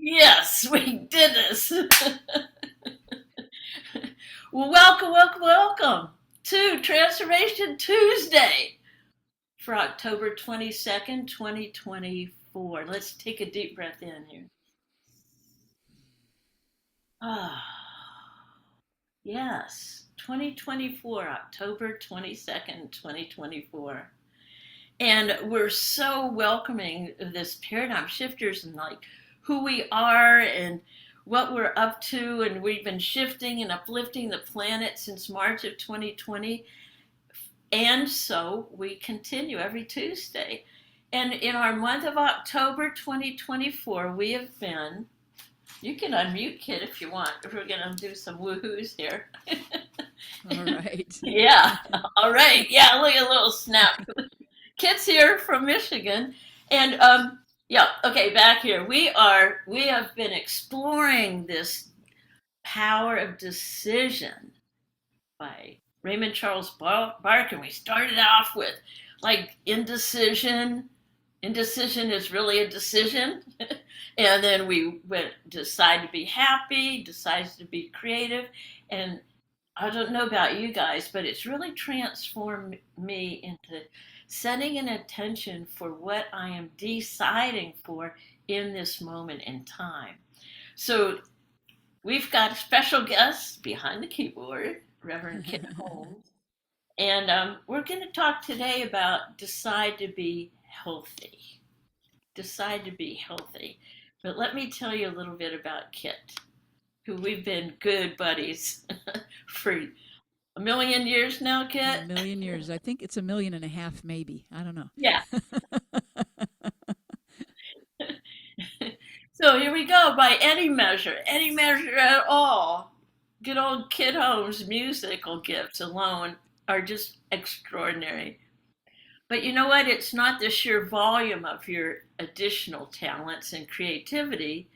Yes, we did this. Well, welcome to Transformation Tuesday for October 22nd, 2024. Let's take a deep breath in here. Ah, yes, 2024, October 22nd, 2024. And we're so welcoming of this paradigm shifters and like who we are and what we're up to. And we've been shifting and uplifting the planet since March of 2020. And so we continue every Tuesday. And in our month of October 2024, we have been, you can unmute, Kid, if you want. We're going to do some woohoos here. All right. Yeah. All right. Yeah. Look at a little snap. Kit's here from Michigan, and yeah, okay, back here we have been exploring this power of decision by Raymond Charles Barker. We started off with like indecision. Indecision is really a decision, and then we went decide to be happy, decide to be creative, and I don't know about you guys, but it's really transformed me into setting an intention for what I am deciding for in this moment in time. So we've got a special guest behind the keyboard, Reverend Kit Holmes, and we're going to talk today about decide to be healthy. Decide to be healthy. But let me tell you a little bit about Kit, who we've been good buddies for a million years now, A Kit? million years. I think it's a million and a half, maybe. I don't know. Yeah. So here we go. By any measure at all, good old Kid Holmes' musical gifts alone are just extraordinary. But you know what? It's not the sheer volume of your additional talents and creativity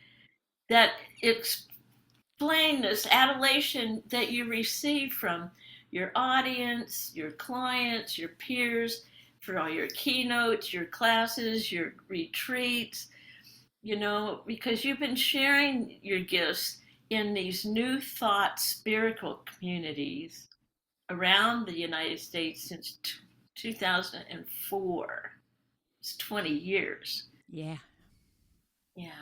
that explain this adulation that you receive from your audience, your clients, your peers, for all your keynotes, your classes, your retreats, because you've been sharing your gifts in these new thought spiritual communities around the United States since 2004. It's 20 years. Yeah. Yeah.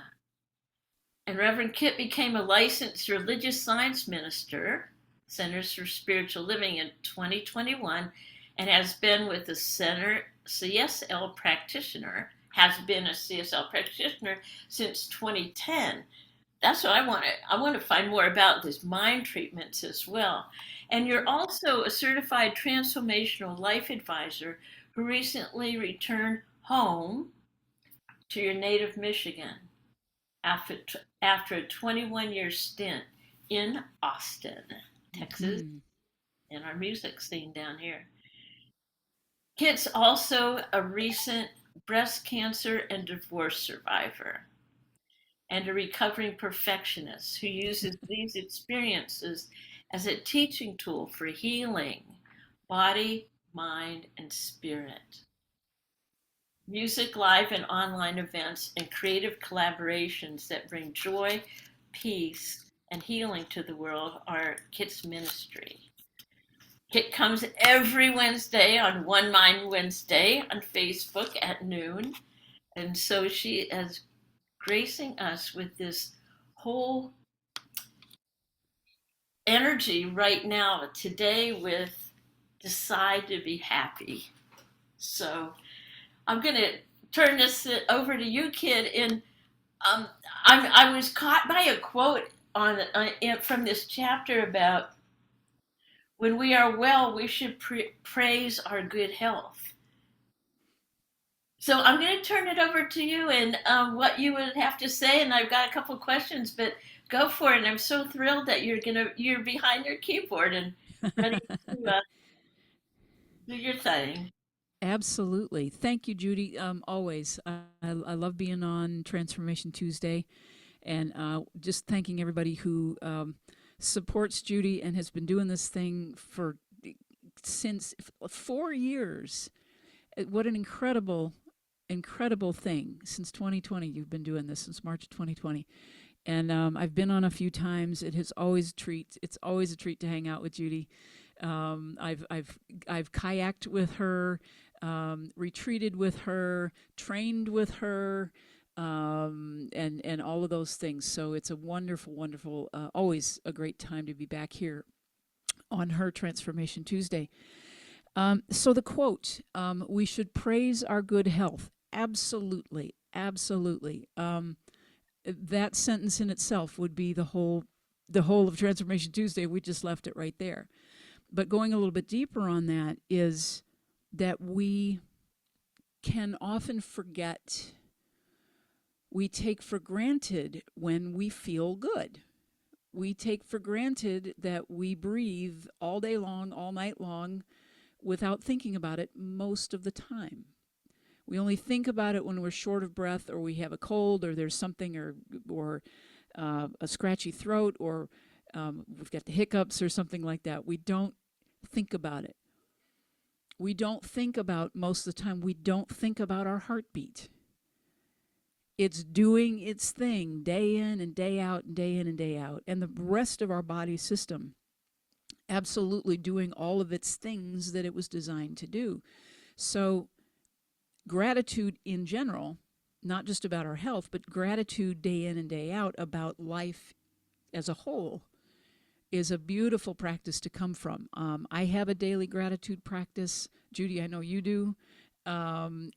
And Reverend Kit became a licensed religious science minister, Centers for Spiritual Living, in 2021, and has been with the Center CSL practitioner, has been a CSL practitioner since 2010. That's what I want to. I want to find more about these mind treatments as well. And you're also a certified transformational life advisor who recently returned home to your native Michigan after after a 21-year stint in Austin, Texas, Hmm. in our music scene down here. Kit's also a recent breast cancer and divorce survivor and a recovering perfectionist who uses these experiences as a teaching tool for healing body, mind, and spirit. Music, live, and online events, and creative collaborations that bring joy, peace, and healing to the world are Kit's ministry. Kit comes every Wednesday on One Mind Wednesday on Facebook at noon. And so she is gracing us with this whole energy right now, today, with decide to be happy. So I'm going to turn this over to you, Kid. And um, I was caught by a quote from this chapter about when we are well, we should praise our good health. So I'm going to turn it over to you and what you would have to say. And I've got a couple questions, but go for it. And I'm so thrilled that you're behind your keyboard and ready to do your thing. Absolutely. Thank you, Judy. Always. I love being on Transformation Tuesday, and just thanking everybody who supports Judy and has been doing this thing for since 4 years. What an incredible incredible thing. Since 2020, you've been doing this since March of 2020, and I've been on a few times. It has always a treat. It's always a treat to hang out with Judy. I've kayaked with her, retreated with her, trained with her, and all of those things. So it's a wonderful, wonderful, always a great time to be back here on her Transformation Tuesday. So the quote, we should praise our good health. Absolutely, absolutely. That sentence in itself would be the whole of Transformation Tuesday. We just left it right there. But going a little bit deeper on that is that we can often forget, we take for granted when we feel good. We take for granted that we breathe all day long, all night long, without thinking about it most of the time. We only think about it when we're short of breath, or we have a cold, or there's something, or a scratchy throat, or we've got the hiccups or something like that. We don't think about it. We don't think about, most of the time, we don't think about our heartbeat. It's doing its thing day in and day out and day in and day out. And the rest of our body system absolutely doing all of its things that it was designed to do. So, gratitude in general, not just about our health, but gratitude day in and day out about life as a whole, is a beautiful practice to come from. I have a daily gratitude practice. Judy, I know you do. And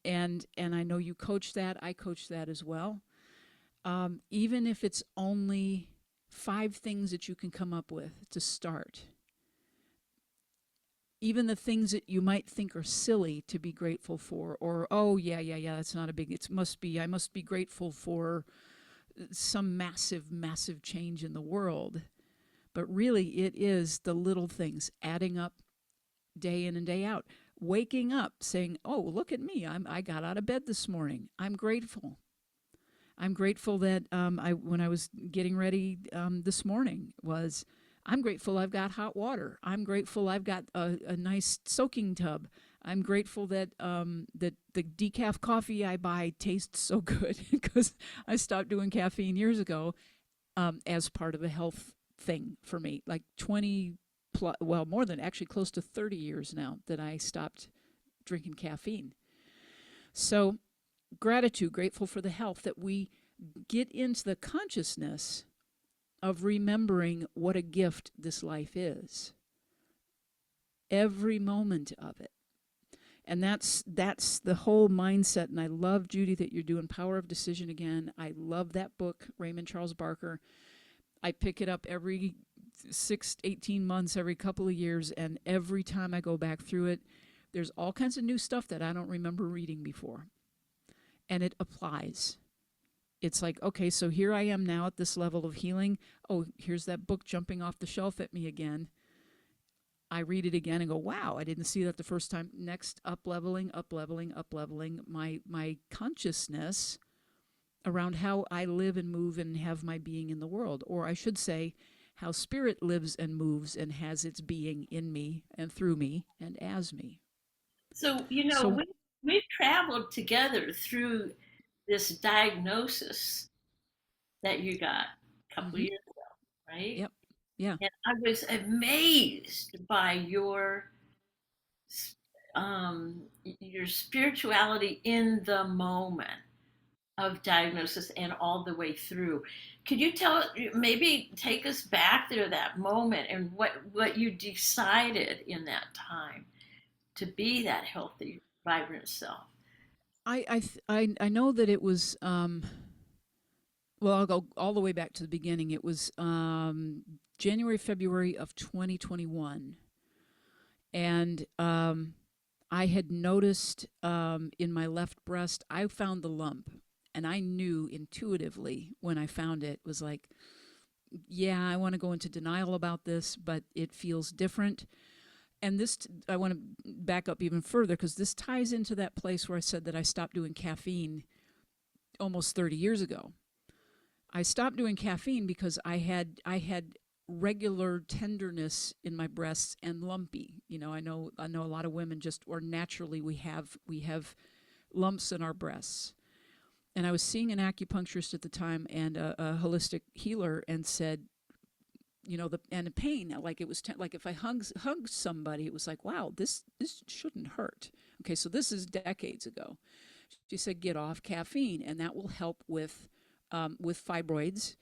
I know you coach that. I coach that as well. Even if it's only 5 things that you can come up with to start, even the things that you might think are silly to be grateful for, or oh yeah, that's not a big. It must be. I must be grateful for some massive change in the world. But really, it is the little things adding up day in and day out. Waking up, saying, "Oh, look at me! I got out of bed this morning. I'm grateful. I'm grateful that when I was getting ready this morning was." I'm grateful I've got hot water. I'm grateful I've got a nice soaking tub. I'm grateful that that the decaf coffee I buy tastes so good because I stopped doing caffeine years ago as part of a health thing for me. Like 20 plus, well, more than actually close to 30 years now that I stopped drinking caffeine. So, gratitude, grateful for the health, that we get into the consciousness of remembering what a gift this life is. Every moment of it. And that's the whole mindset. And I love, Judy, that you're doing Power of Decision again. I love that book, Raymond Charles Barker. I pick it up every 18 months, every couple of years, and every time I go back through it, there's all kinds of new stuff that I don't remember reading before. And it applies. It's like, okay, so here I am now at this level of healing. Oh, here's that book jumping off the shelf at me again. I read it again and go, wow, I didn't see that the first time. Next, up leveling my consciousness around how I live and move and have my being in the world. Or I should say, how spirit lives and moves and has its being in me and through me and as me. So, So, we've traveled together through this diagnosis that you got a couple of mm-hmm, years ago, right? yep, yeah, And I was amazed by your spirituality in the moment of diagnosis and all the way through. Could you maybe take us back there, that moment, and what you decided in that time to be that healthy, vibrant self? I know that it was. Well, I'll go all the way back to the beginning. It was January, February of 2021. And I had noticed in my left breast, I found the lump. And I knew intuitively when I found it, was like, yeah, I want to go into denial about this, but it feels different. And I want to back up even further because this ties into that place where I said that I stopped doing caffeine almost 30 years ago. I stopped doing caffeine because I had regular tenderness in my breasts and lumpy. I know a lot of women just, or naturally we have lumps in our breasts. And I was seeing an acupuncturist at the time and a holistic healer, and said, and the pain, like it was like if I hugged somebody, it was like, wow, this shouldn't hurt. Okay, so this is decades ago. She said, get off caffeine, and that will help with fibroids,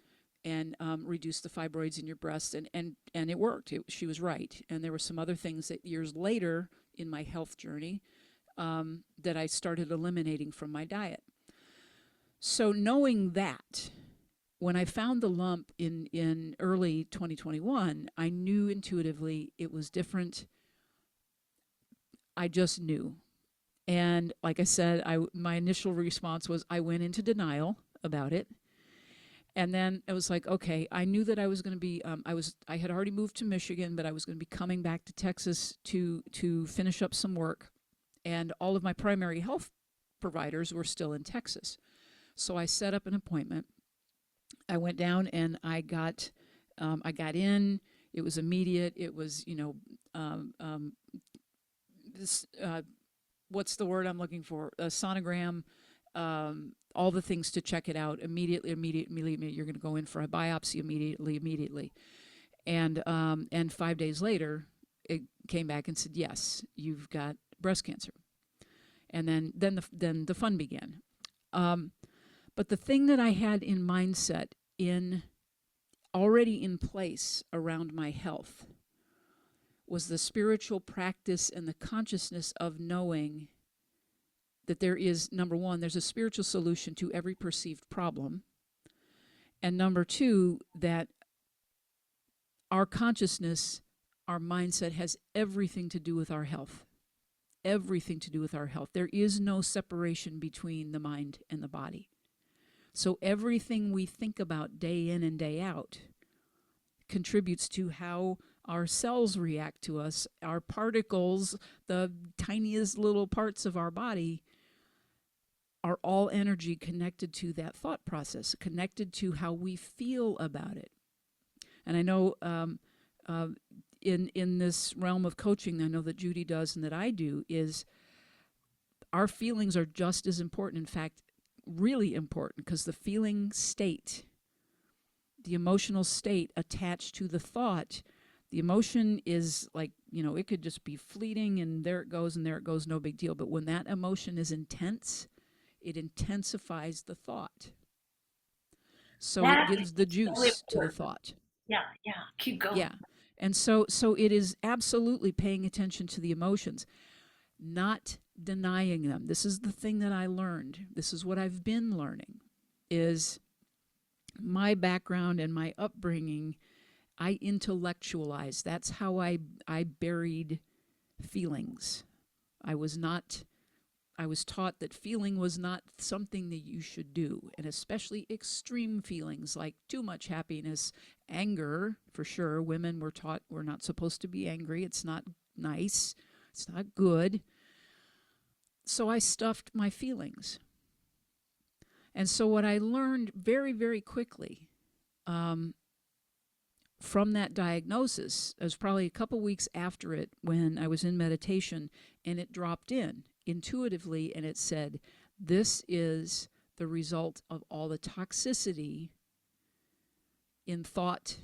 and reduce the fibroids in your breast, and it worked. She was right, and there were some other things that years later in my health journey that I started eliminating from my diet. So knowing that, when I found the lump in early 2021, I knew intuitively it was different. I just knew. And like I said, my initial response was I went into denial about it. And then it was like, okay, I knew that I was going to be, I had already moved to Michigan, but I was going to be coming back to Texas to finish up some work. And all of my primary health providers were still in Texas. So I set up an appointment. I went down and I got in. It was immediate. It was, this, what's the word I'm looking for? A sonogram, all the things to check it out immediately. You're going to go in for a biopsy immediately. And 5 days later, it came back and said, yes, you've got breast cancer. And then the fun began. But the thing that I had in mindset already in place around my health was the spiritual practice and the consciousness of knowing that there is, number one, there's a spiritual solution to every perceived problem. And number two, that our consciousness, our mindset has everything to do with our health. Everything to do with our health. There is no separation between the mind and the body. So everything we think about day in and day out contributes to how our cells react to us. Our particles, the tiniest little parts of our body, are all energy connected to that thought process, connected to how we feel about it. And I know in this realm of coaching, I know that Judy does and that I do, is our feelings are just as important. In fact, really important, because the feeling state, the emotional state attached to the thought, the emotion is like, it could just be fleeting and there it goes, no big deal. But when that emotion is intense, it intensifies the thought. So it That gives the is so juice to the important. thought. Yeah, yeah. Keep going. Yeah. And so it is absolutely paying attention to the emotions, not denying them. This is the thing that I learned. This is what I've been learning, is my background and my upbringing. I intellectualized. That's how I buried feelings. I was taught that feeling was not something that you should do, and especially extreme feelings like too much happiness, anger, for sure. Women were taught we're not supposed to be angry. It's not nice. It's not good. So I stuffed my feelings. And so what I learned very, very quickly from that diagnosis, it was probably a couple weeks after it when I was in meditation, and it dropped in intuitively, and it said, this is the result of all the toxicity in thought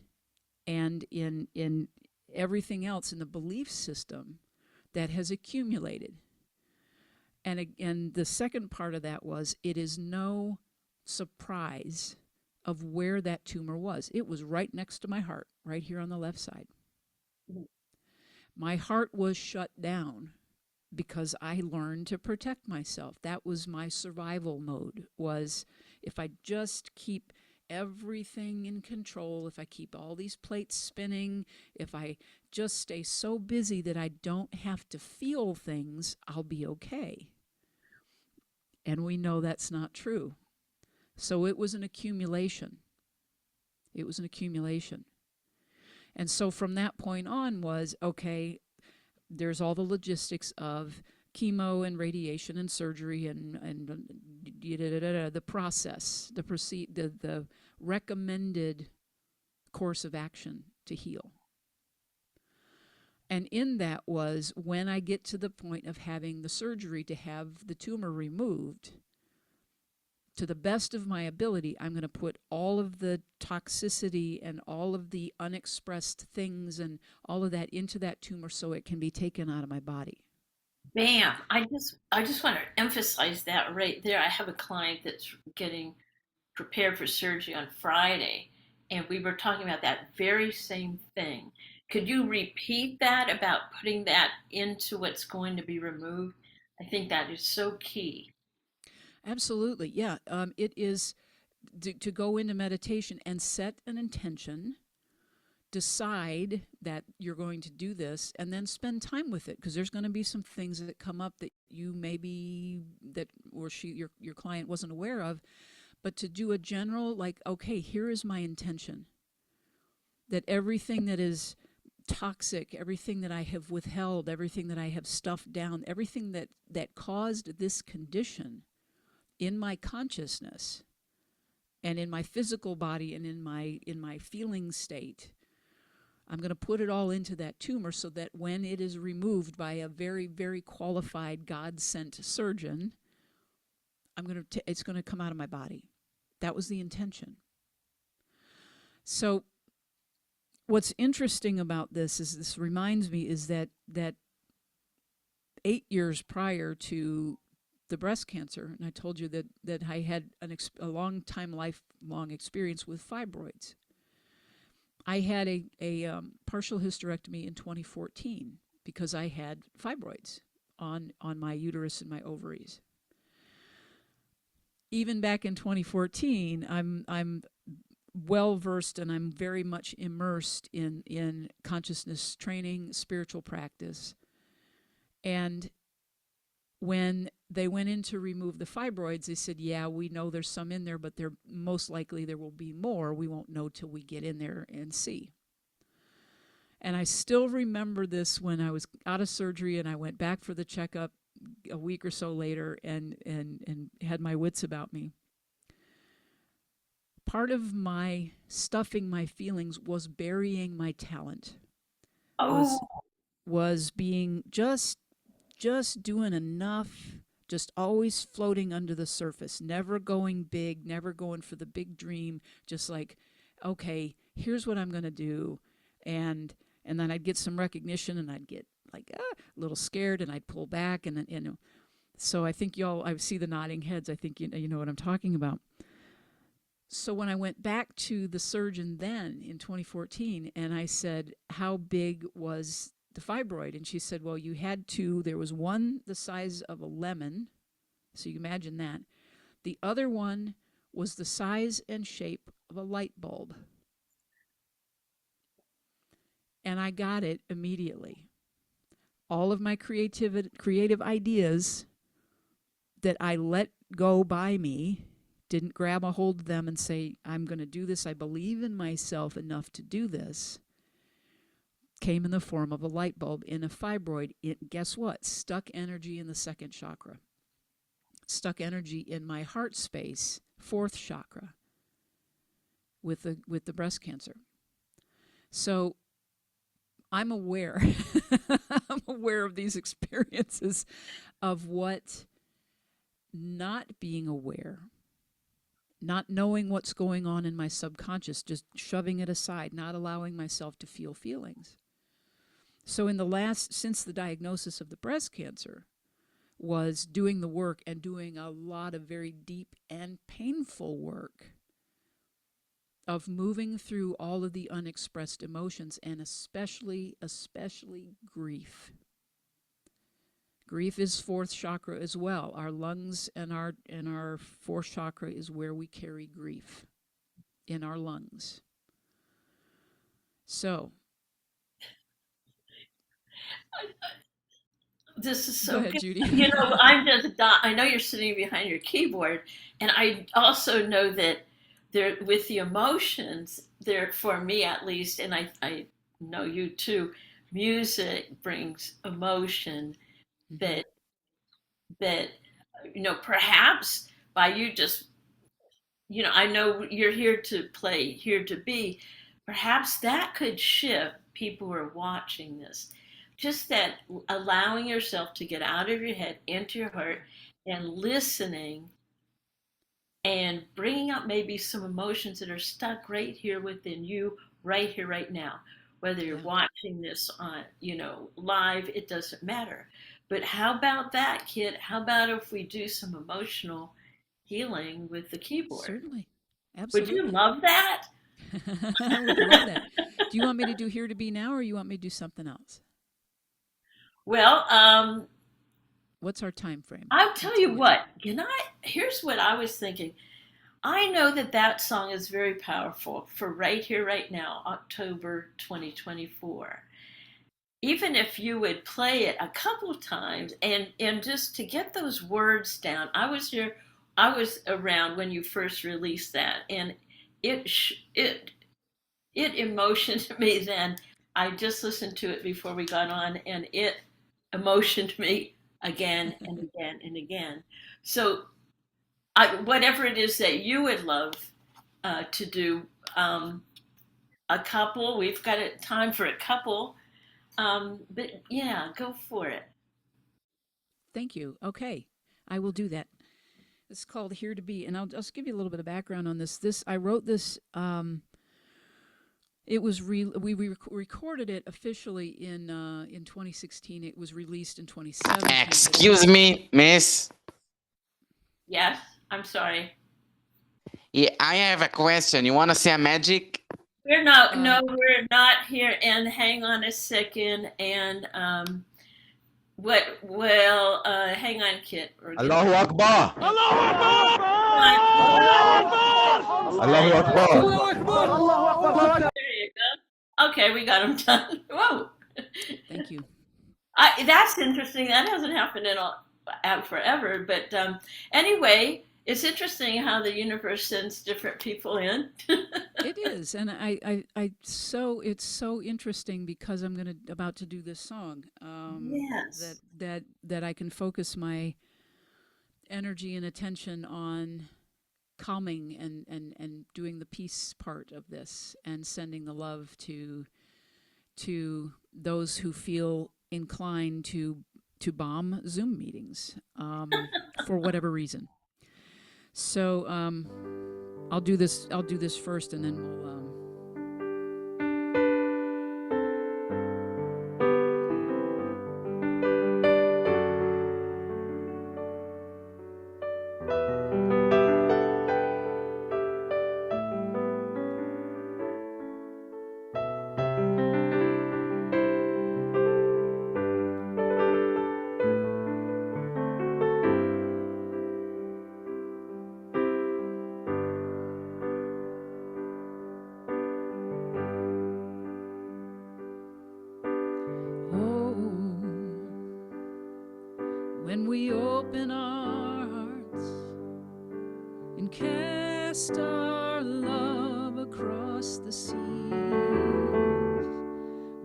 and in everything else in the belief system that has accumulated. And the second part of that was, it is no surprise of where that tumor was. It was right next to my heart, right here on the left side. My heart was shut down because I learned to protect myself. That was my survival mode, was if I just keep everything in control, if I keep all these plates spinning, if I just stay so busy that I don't have to feel things, I'll be okay. And we know that's not true. So it was an accumulation. It was an accumulation. And so from that point on was, okay, there's all the logistics of chemo and radiation and surgery and the process, the recommended course of action to heal. And in that was when I get to the point of having the surgery to have the tumor removed, to the best of my ability, I'm going to put all of the toxicity and all of the unexpressed things and all of that into that tumor so it can be taken out of my body. Bam. I just want to emphasize that right there. I have a client that's getting prepared for surgery on Friday, and we were talking about that very same thing. Could you repeat that about putting that into what's going to be removed? I think that is so key. Absolutely. Yeah. It is to go into meditation and set an intention, decide that you're going to do this, and then spend time with it, because there's going to be some things that come up that you maybe that or your client wasn't aware of, but to do a general, like, okay, here is my intention, that everything that is toxic, everything that I have withheld, everything that I have stuffed down, everything that caused this condition in my consciousness and in my physical body and in my feeling state, I'm going to put it all into that tumor so that when it is removed by a very, very qualified God sent surgeon, it's going to come out of my body. That was the intention. So what's interesting about this reminds me, is that 8 years prior to the breast cancer, and I told you that I had a long time, lifelong experience with fibroids. I had a partial hysterectomy in 2014 because I had fibroids on my uterus and my ovaries. Even back in 2014, I'm well versed and I'm very much immersed in consciousness training, spiritual practice. And when they went in to remove the fibroids, they said, yeah, we know there's some in there, but there most likely there will be more. We won't know till we get in there and see. And I still remember this when I was out of surgery and I went back for the checkup a week or so later and had my wits about me. Part of my stuffing my feelings was burying my talent, Oh, was was being just doing enough, just always floating under the surface, never going big, never going for the big dream, just like, okay, here's what I'm going to do. And then I'd get some recognition and I'd get like a little scared and I'd pull back and then, so I think y'all, I see the nodding heads. I think you know what I'm talking about. So when I went back to the surgeon then in 2014 and I said, how big was the fibroid? And she said, well, you had two. There was one the size of a lemon. So you imagine that. The other one was the size and shape of a light bulb. And I got it immediately. All of my creative ideas that I let go by me, didn't grab a hold of them and say, I'm going to do this, I believe in myself enough to do this, came in the form of a light bulb in a fibroid. Guess what? Stuck energy in the second chakra. Stuck energy in my heart space, fourth chakra, with the breast cancer. So I'm aware. I'm aware of these experiences of what not being aware, not knowing what's going on in my subconscious, just shoving it aside, not allowing myself to feel feelings. So since the diagnosis of the breast cancer, was doing the work and doing a lot of very deep and painful work of moving through all of the unexpressed emotions, and especially grief. Grief is fourth chakra as well. Our lungs and our fourth chakra is where we carry grief, in our lungs. So, this is go so ahead, good. Judy. I know you're sitting behind your keyboard, and I also know that there, with the emotions, there, for me at least, and I know you too, music brings emotion Mm-hmm. that that perhaps by you just, I know you're here to play, here to be, perhaps that could shift people who are watching this. just that allowing yourself to get out of your head into your heart and listening and bringing up maybe some emotions that are stuck right here within you, right here, right now. Whether you're Yeah, watching this on, live, it doesn't matter. But how about that, kid? How about if we do some emotional healing with the keyboard? certainly. Would you Absolutely. love that? I would love that. Do you want me to do Here to Be Now or you want me to do something else? Well, What's our time frame? I'll tell What's you what? what. Here's what I was thinking. I know that that song is very powerful for right here, right now, October 2024. Even if you would play it a couple of times and just to get those words down. I was around when you first released that, and it it emotioned me then. I just listened to it before we got on, and it emotioned me again and again and again. So, whatever it is that you would love to do, a couple, we've got time for a couple. But yeah, go for it. Thank you. Okay, I will do that. It's called Here to Be, and I'll just give you a little bit of background on this. I wrote this. It was recorded it officially in 2016. It was released in 2017. Excuse me, miss. Yes, I'm sorry. Yeah, I have a question. You want to see a magic? We're not, Um, no, we're not here. And hang on a second. And hang on, Kit. Allahu Akbar. Allahu Akbar. There you go. Okay, we got him done. Whoa. Thank you. That's interesting. That hasn't happened forever. But anyway, it's interesting how the universe sends different people in. It is, and it's so interesting because I'm about to do this song. Yes. That I can focus my energy and attention on calming and doing the peace part of this and sending the love to those who feel inclined to bomb Zoom meetings for whatever reason. So I'll do this. I'll do this first, and then we'll. When we open our hearts and cast our love across the seas,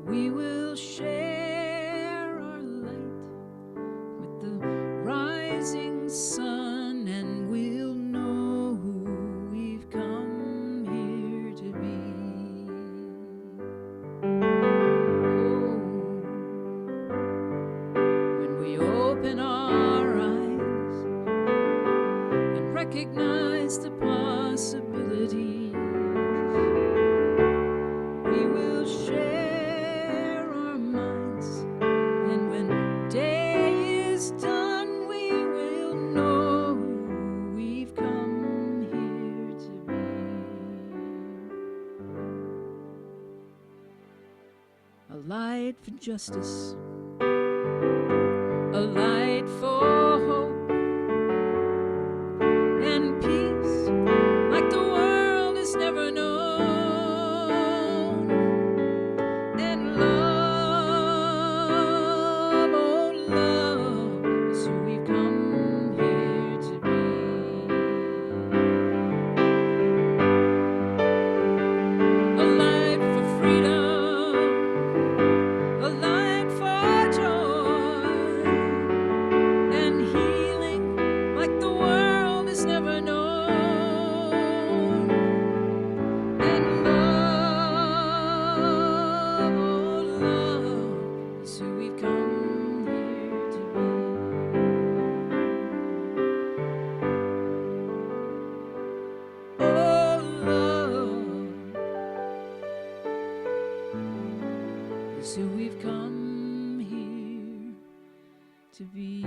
we will share our light with the rising sun, and we'll know who we've come here to be. When we open our eyes and recognize the possibilities, we will share our minds, and when day is done, we will know who we've come here to be. A light for justice, a light for hope and peace like the world has never known, and love, oh love, is who we've come here to be. A light for freedom, a light for to be.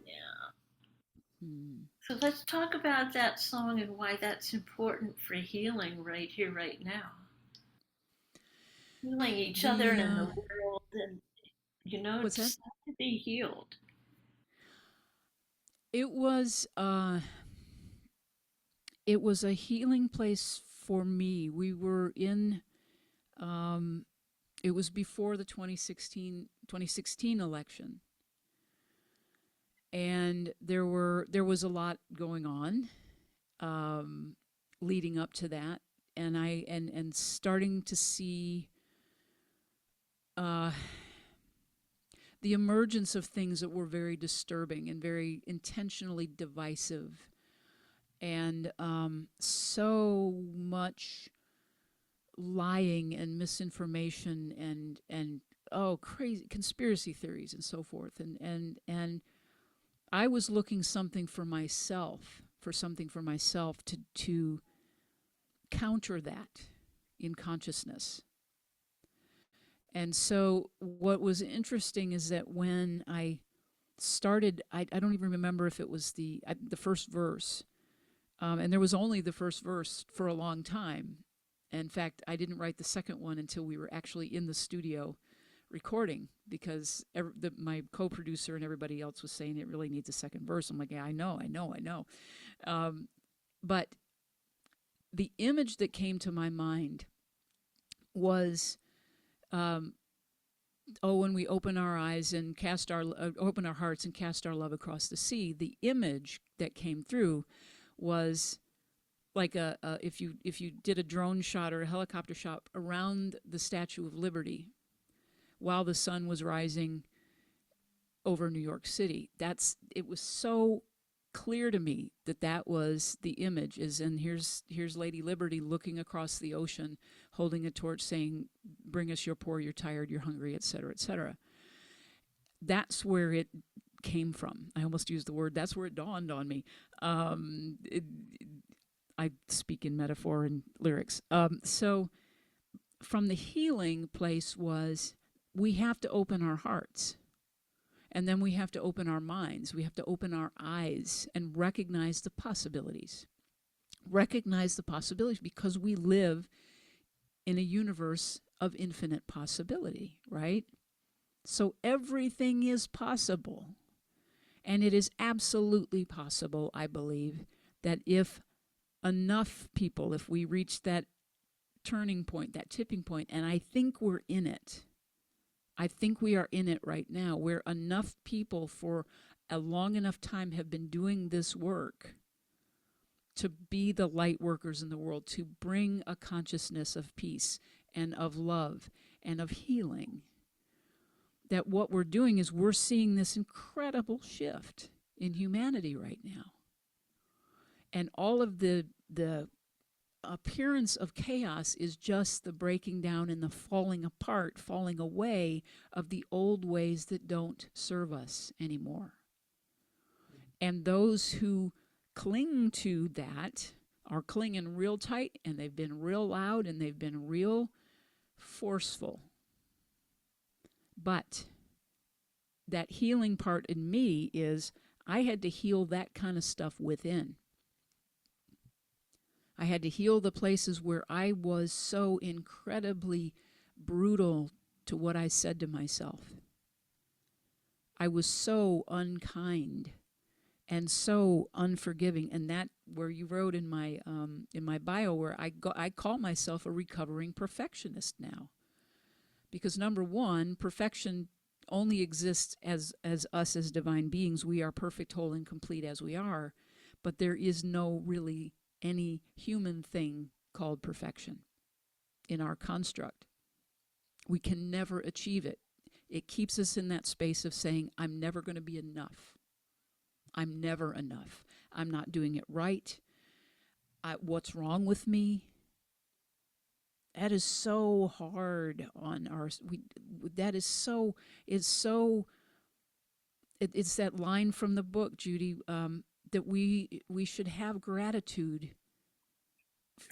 Yeah. Hmm. So let's talk about that song and why that's important for healing right here, right now. Healing each other The and the world, and what's that? it's to be healed. It was it was a healing place for me. We were in um, it was before the 2016 election, and there was a lot going on um, leading up to that, and and starting to see uh, the emergence of things that were very disturbing and very intentionally divisive, and so much lying and misinformation and oh, crazy conspiracy theories and so forth, and I was looking for something for myself to counter that in consciousness. And so what was interesting is that when I started, I don't even remember if it was the first verse, and there was only the first verse for a long time. In fact, I didn't write the second one until we were actually in the studio recording, because my co-producer and everybody else was saying it really needs a second verse. I'm like, yeah, I know. But the image that came to my mind was, um, oh, when we open our eyes and open our hearts and cast our love across the sea. The image that came through was like if you did a drone shot or a helicopter shot around the Statue of Liberty while the sun was rising over New York City. It was so clear to me that that was the image is, and here's Lady Liberty looking across the ocean, holding a torch, saying, "Bring us your poor, you're tired, you're hungry," etc., etc. That's where it came from. I almost used the word. That's where it dawned on me. Um, it, I speak in metaphor and lyrics. So from the healing place was, we have to open our hearts. And then we have to open our minds. We have to open our eyes and recognize the possibilities. Recognize the possibilities, because we live in a universe of infinite possibility, right? So everything is possible. And it is absolutely possible, I believe, that if enough people, if we reach that turning point, that tipping point, and I think we're in it. I think we are in it right now, where enough people for a long enough time have been doing this work to be the light workers in the world, to bring a consciousness of peace and of love and of healing. That what we're doing is we're seeing this incredible shift in humanity right now. And all of the appearance of chaos is just the breaking down and the falling apart, falling away of the old ways that don't serve us anymore. And those who cling to that are clinging real tight, and they've been real loud, and they've been real forceful. But that healing part in me is, I had to heal that kind of stuff within. I had to heal the places where I was so incredibly brutal to what I said to myself. I was so unkind and so unforgiving, and that, where you wrote in my bio, where I call myself a recovering perfectionist now, because number one, perfection only exists as us as divine beings. We are perfect, whole, and complete as we are, but there is no really any human thing called perfection in our construct. We can never achieve it. It keeps us in that space of saying, I'm never going to be enough. I'm never enough. I'm not doing it right. What's wrong with me? That is so hard on our. That is so it's that line from the book, Judy, that we should have gratitude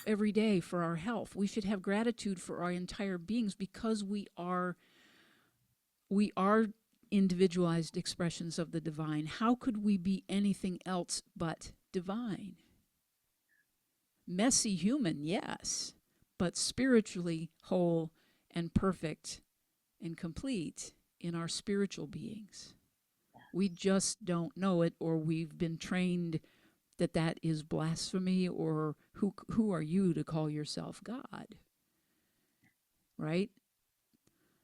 every day for our health. We should have gratitude for our entire beings because we are individualized expressions of the divine. How could we be anything else but divine? Messy human, yes, but spiritually whole and perfect and complete in our spiritual beings. We just don't know it, or we've been trained that is blasphemy, or who are you to call yourself God? Right?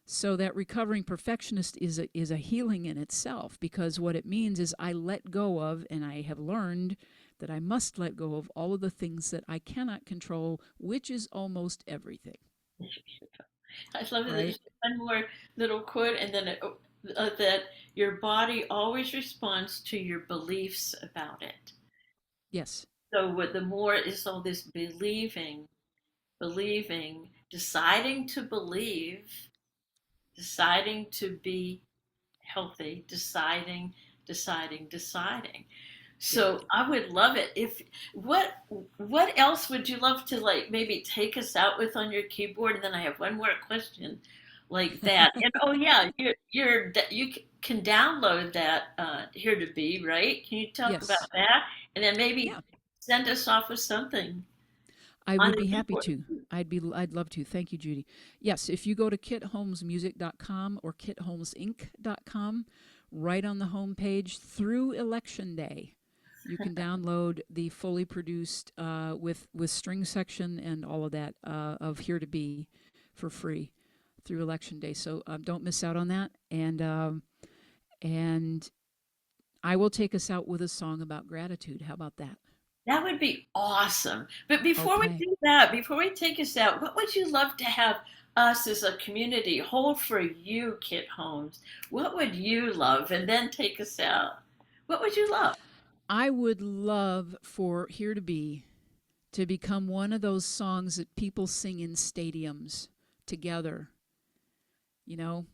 So that recovering perfectionist is a healing in itself, because what it means is I let go of, and I have learned that I must let go of all of the things that I cannot control, which is almost everything. I love it. Right? There's one more little quote, and then that your body always responds to your beliefs about it. Yes. So what the more is all this believing, deciding to believe, deciding to be healthy, deciding. So Yeah. I would love it if what else would you love to like maybe take us out with on your keyboard? And then I have one more question like that. And oh yeah, you can download that here to be, right? Can you talk about Yes. that? And then maybe Yeah. send us off with something I on would the be happy keyboard. to. I'd love to. Thank you, Judy. Yes, if you go to kitholmesmusic.com or kitholmesinc.com, right on the homepage through Election Day, you can download the fully produced with string section and all of that of Here to Be for free through Election Day. So don't miss out on that. And I will take us out with a song about gratitude. How about that? That would be awesome. But before we Okay. do that, before we take us out, what would you love to have us as a community hold for you, Kit Holmes? What would you love? And then take us out. What would you love? I would love for Here to become one of those songs that people sing in stadiums together. You know,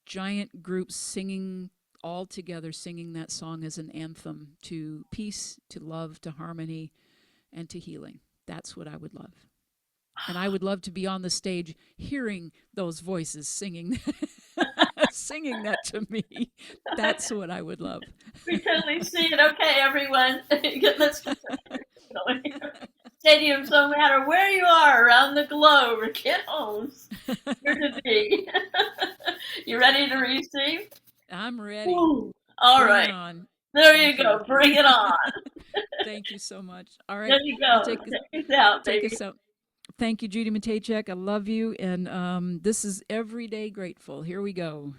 giant groups singing all together, singing that song as an anthem to peace, to love, to harmony, and to healing. That's what I would love. And I would love to be on the stage hearing those voices singing singing that to me. That's what I would love. We totally see it. Okay, everyone. Let's get going. Stadiums, no matter where you are around the globe, or Kit Holmes, here to be. You ready to receive? I'm ready. Ooh. All Bring it right. on. There Thank you go. you. Bring it on. Thank you so much. All right. There you I'll go. Take us out, take baby. us out. Thank you, Judy Matejczak. I love you. And this is Everyday Grateful. Here we go.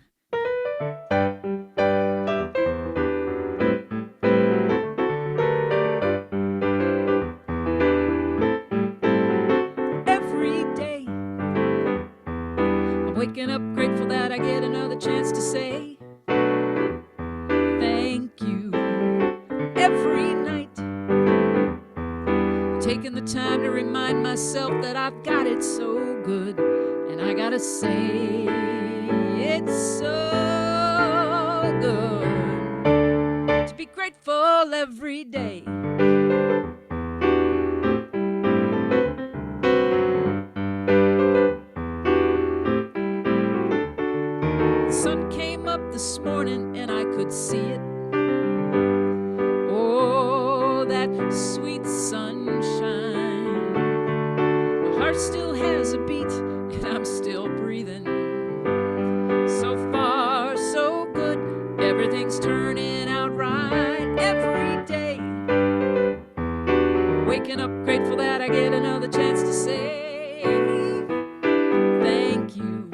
Every day, I'm waking up grateful that I get another chance to say thank you. Every night, taking the time to remind myself that I've got it so good. And I gotta say, it's so good to be grateful every day. The sun came up this morning and I could see it. Oh, that sweet sunshine. My heart still has a beat and I'm still breathing. So far, so good. Everything's turning out right every day. Waking up grateful that I get another chance to say thank you.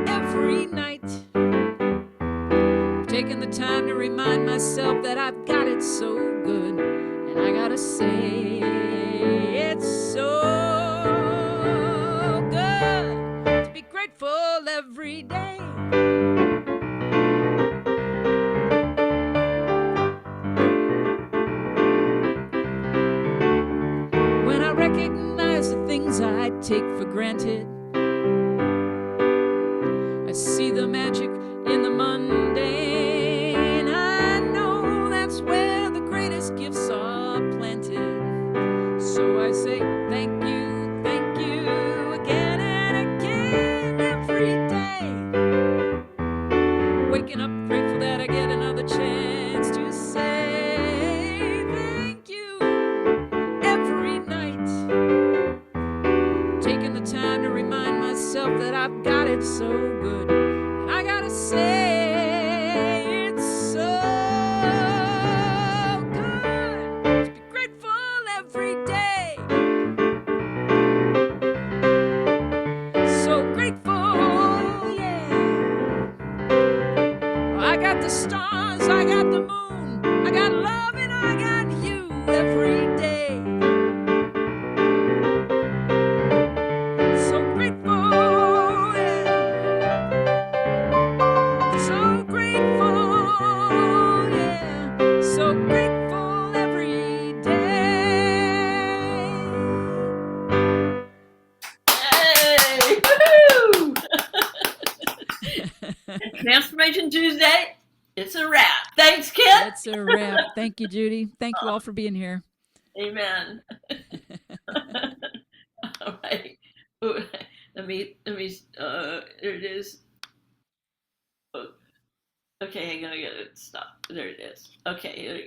Every night, taking the time to remind myself that I've got it so good. And I gotta say, it's so good to be grateful every day. When I recognize the things I take for granted, I see the magic in the mundane. I say thank you again and again every day. Waking up grateful that I get another chance to say thank you every night. Taking the time to remind myself that I've got it so good. And I gotta say it's so good to be grateful every day. So grateful, yeah. I got the stars, I got the moon, I got love and I got you every day. So grateful, yeah. So grateful, yeah. So grateful every day. Yay! Woo-hoo! And Transformation Tuesday, it's a wrap. Thanks, Kit. It's a wrap. Thank you, Judy. Thank you all for being here. Amen. All right. Ooh, let me, there it is. Oh, okay, I'm gonna get it. Stop. There it is. Okay.